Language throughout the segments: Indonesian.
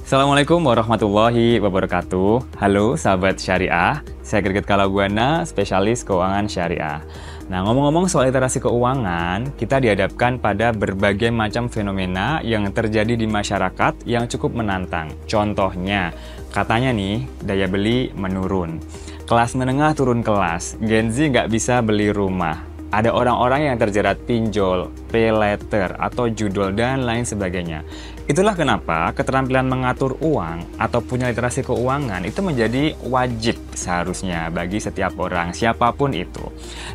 Assalamualaikum warahmatullahi wabarakatuh. Halo sahabat syariah, saya Greget Kalabuana, spesialis keuangan syariah. Nah, ngomong-ngomong soal literasi keuangan, kita dihadapkan pada berbagai macam fenomena yang terjadi di masyarakat yang cukup menantang. Contohnya, katanya nih, daya beli menurun. Kelas menengah turun kelas, Gen Z nggak bisa beli rumah. Ada orang-orang yang terjerat pinjol, pay letter, atau judul, dan lain sebagainya. Itulah kenapa keterampilan mengatur uang atau punya literasi keuangan itu menjadi wajib seharusnya bagi setiap orang, siapapun itu.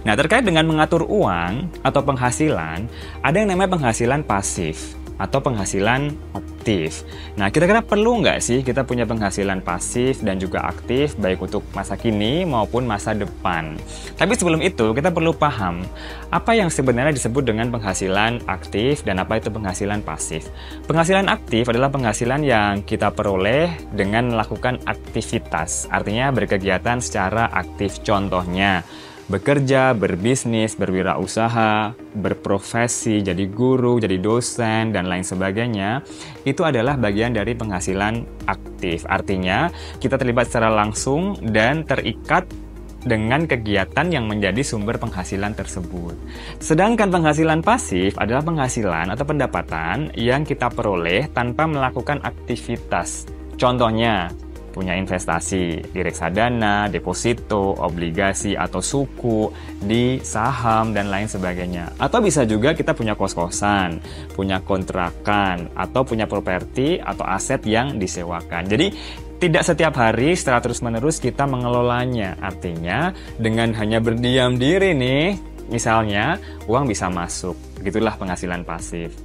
Nah, terkait dengan mengatur uang atau penghasilan, ada yang namanya penghasilan pasif atau penghasilan aktif. Nah, kira-kira perlu nggak sih kita punya penghasilan pasif dan juga aktif, baik untuk masa kini maupun masa depan? Tapi sebelum itu, kita perlu paham apa yang sebenarnya disebut dengan penghasilan aktif dan apa itu penghasilan pasif. Penghasilan aktif adalah penghasilan yang kita peroleh dengan melakukan aktivitas, artinya berkegiatan secara aktif. Contohnya, bekerja, berbisnis, berwirausaha, berprofesi, jadi guru, jadi dosen, dan lain sebagainya, itu adalah bagian dari penghasilan aktif. Artinya, kita terlibat secara langsung dan terikat dengan kegiatan yang menjadi sumber penghasilan tersebut. Sedangkan penghasilan pasif adalah penghasilan atau pendapatan yang kita peroleh tanpa melakukan aktivitas. Contohnya, punya investasi di reksadana, deposito, obligasi, atau suku, di saham, dan lain sebagainya. Atau bisa juga kita punya kos-kosan, punya kontrakan, atau punya properti atau aset yang disewakan. Jadi, tidak setiap hari secara terus-menerus kita mengelolanya. Artinya, dengan hanya berdiam diri nih, misalnya, uang bisa masuk. Begitulah penghasilan pasif.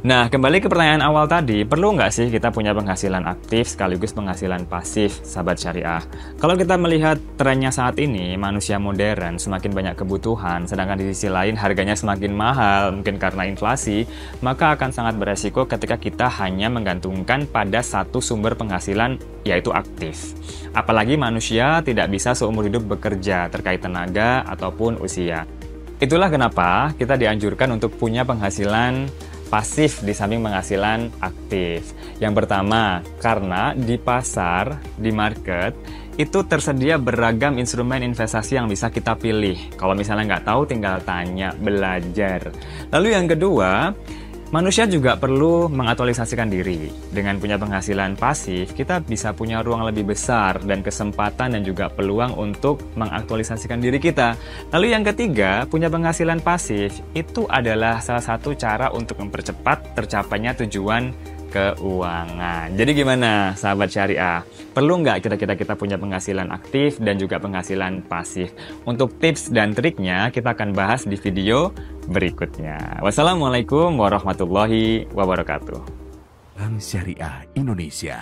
Nah, kembali ke pertanyaan awal tadi, perlu nggak sih kita punya penghasilan aktif sekaligus penghasilan pasif, sahabat syariah? Kalau kita melihat trennya saat ini, manusia modern semakin banyak kebutuhan, sedangkan di sisi lain harganya semakin mahal, mungkin karena inflasi, maka akan sangat beresiko ketika kita hanya menggantungkan pada satu sumber penghasilan, yaitu aktif. Apalagi manusia tidak bisa seumur hidup bekerja terkait tenaga ataupun usia. Itulah kenapa kita dianjurkan untuk punya penghasilan pasif di samping penghasilan aktif. Yang pertama, karena di pasar, di market, itu tersedia beragam instrumen investasi yang bisa kita pilih. Kalau misalnya nggak tahu, tinggal tanya, belajar. Lalu yang kedua, manusia juga perlu mengaktualisasikan diri. Dengan punya penghasilan pasif, kita bisa punya ruang lebih besar dan kesempatan dan juga peluang untuk mengaktualisasikan diri kita. Lalu yang ketiga, punya penghasilan pasif itu adalah salah satu cara untuk mempercepat tercapainya tujuan keuangan. Jadi gimana sahabat syariah? Perlu nggak kita punya penghasilan aktif dan juga penghasilan pasif? Untuk tips dan triknya kita akan bahas di video berikutnya. Wassalamualaikum warahmatullahi wabarakatuh. Bank Syariah Indonesia